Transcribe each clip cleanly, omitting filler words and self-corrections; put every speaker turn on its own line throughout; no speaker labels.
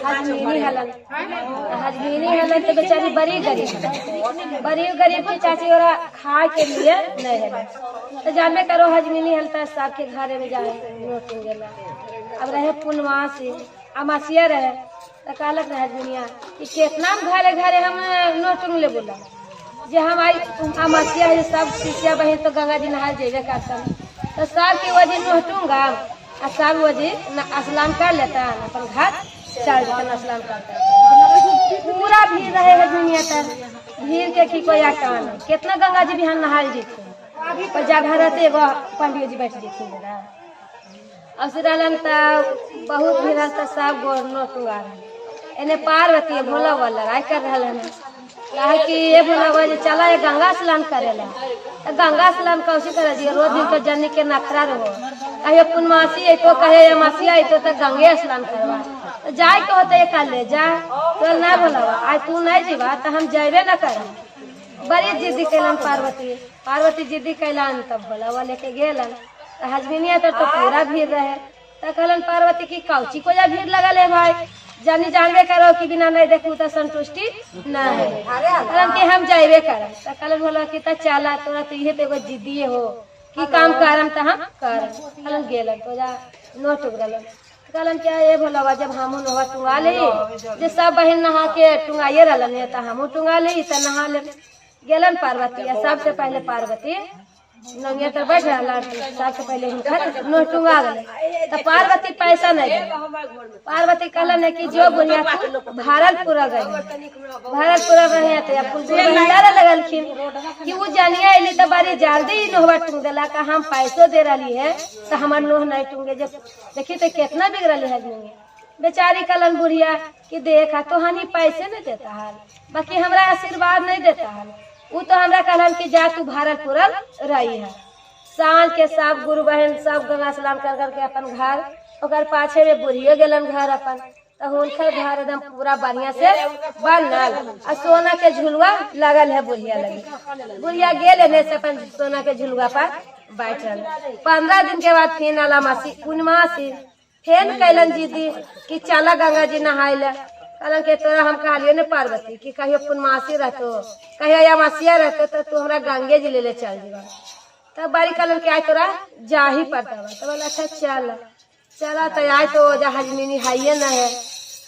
हजमीनी हलन तो बेचारी बड़ी गरीब की चाची और खाए के लिए नहीं है तो जानबे करो हजमीनी हलता सबके घरे में जाए नोट गेला। अब रहे पुनवासी अमासिया रहे तो कहलक रहे हजमीनिया कि कितना घरे घरे हम नोट ले बोला जे हम आई अमासिया है सब शिष्या बहन तो गंगा जी नहा जेबे करता तो सबके वजह नोटूंगा और सब वजह स्नान कर लेता है अपन घर चल जाता स्नान करता पूरा भीड़ रहे हजमीनिया तक भीड़ के की कोई आकान कितना गंगा जी बिहान नहाल जीते और जगह रहते एगो पंडित जी बैठ जीते अवसर तो बहुत भीड़ तो सब नोटूंगा इन्हें पार्वती भोला वाला लड़ाई कर रहा है कहे कि ये भोला बोले चला ये गंगा स्नान करेला तो गंगा स्नान कैसे करे जी रोज दिन तो जन्नी के नखरा रहो कहे पुनमासी है तो कहे अमासिया है तो गंगे स्नान करवा तो जाए के होते ये कर ले जा तो ना बोला आज तू नहीं जीवा तो हम जेबे न कर बड़ी जिद्दी कैलन पार्वती जिद्दी कैलन तब भोला वाला लेके गेलन तो हजमीनिया तो पूरा भीड़ रहे तो कहलन पार्वती की कौची को जा भीड़ लगा ले भाई जानी जानबे करो कि बिना नहीं देखू तो संतुष्टि न है कि हम जाबे कर कल बोला कि चला तोरा तो ये तो जिद्दी हो कि काम करम तो हम कर गेलन तो जा नोट उगल कहलन क्या ये भोला जब हम नहा टुंगा ले जे सब बहन नहा के टुंगाइए रहलन तो हम टुंगा ले तो नहा ले गेलन पार्वती सबसे पहले पार्वती नंगे तो बैठ रहा सबसे पहले नोट टुंगा गए तो पार्वती पैसा नहीं दे पार्वती कहलन है कि जो बुढ़िया भारतपुरा गए भारतपुरा रहे तो लगलखिन कि वो जानिया अली तो बारी जल्दी नोहवा टूंग दिला का हम पैसों दे रही है तो हमार नोह नहीं टूंगे जब देखी तो कितना बिगड़ल है बेचारी कलन बुढ़िया कि देखा तो हनी पैसे नहीं देता हाल बाकी हमरा आशीर्वाद नहीं देता हाल वो तो हमरा कहलन कि जा तू भारतपुर रही है सांझ के सब गुरु बहन सब गंगा स्नान कर करके अपन घर और पाछे में बुढ़ियो गेलन घर अपन तो हुनकर घर एकदम पूरा बढ़िया से बनल और सोना के झुलुआ लगल है बुढ़िया लगी बुढ़िया गेल से अपन सोना के झुलुआ पर बैठल 15 दिन के बाद फिर अलामासी पूर्णमासी फेन कैलन जीदी कि चला गंगा जी नहाय ले कहलन के तोरा हम कहलिए न पार्वती कि कहियो पूर्णमासी रहतो कहियो अमासिया रहतो तो तू हमरा गंगे जी ले चल जीवा तब बारी कहलन के आय तोरा जा ही पड़ता तो बोला अच्छा चला तो आय तो जा हजमीनी हाइये न है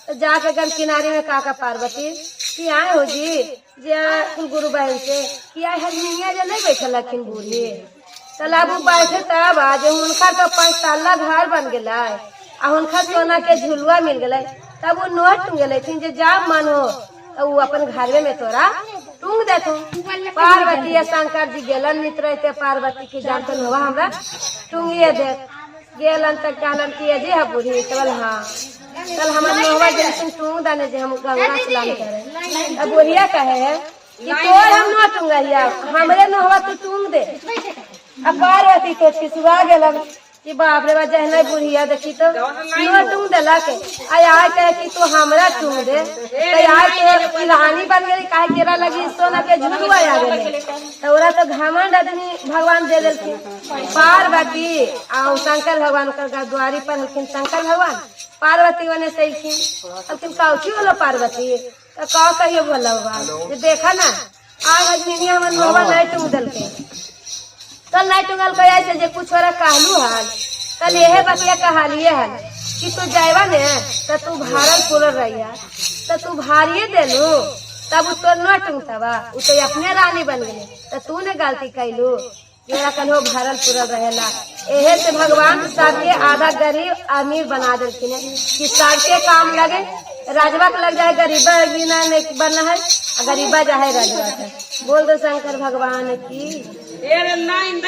तो जाके गन किनारे में कहा पार्वती कि आए हो जी जे गुरु बहन से कि आए हजमीनिया जो नहीं बैठल लखिन बूढ़ी तब वो बैठे तब आज उनका तो 5 ताला घर बन गया आ उनका सोना के झुलुआ मिल गए तब वो नोट टूंग गए जे जा मन हो तो वो अपन घर में तोरा टूंग दे तू पार्वती शंकर जी गेलन नित रहते पार्वती की जानते हुआ हमरा टूंगिए दे गेलन तक कहलन कि जी है बूढ़ी तब हाँ कल हमारे नोहवा जैसे टूंग दाने जे हम गंगा स्नान करे अब बुढ़िया कहे है कि तोर हम न टूंगा हमरे नोहवा तू टूंग दे अब पार्वती तो खिसुआ गेलन कि बाप रे बाप जहना बुढ़िया देखी तो टूंग दिला के आय कहे कि तू हमरा टूंग दे तो आय तो कहानी बन गई काहे केरा लगी सोना के झुलुआ आ गए तोरा तो घमंड आदमी भगवान दे देलखिन पार्वती और शंकर भगवान कर द्वारी पर हलखिन शंकर भगवान पार्वती बने सहीखिन अब तुम कौची बोलो पार्वती तो कहो कहियो बोला भगवान देखा ना आज हजमीनिया हमर नोहवा नहीं टूंग दिलके कल नहीं टूंगल को ऐसे जे कुछ और कहलू हाल कल यह बतिया कहालिए हाल कि तू जायवा ने तो तू भारतपुर रहिया तो तू भारिये देलू तब तो न टूंगतवा वो तो अपने रानी बन गई तो तू ने गलती कैलू मेरा कहो भारतपुर रहेला एहे से भगवान सबके आधा गरीब अमीर बना देलखिन कि सबके काम लगे राजवा के लग जाए गरीबा नहीं बनना है गरीबा जाए राजवा बोल दो शंकर भगवान की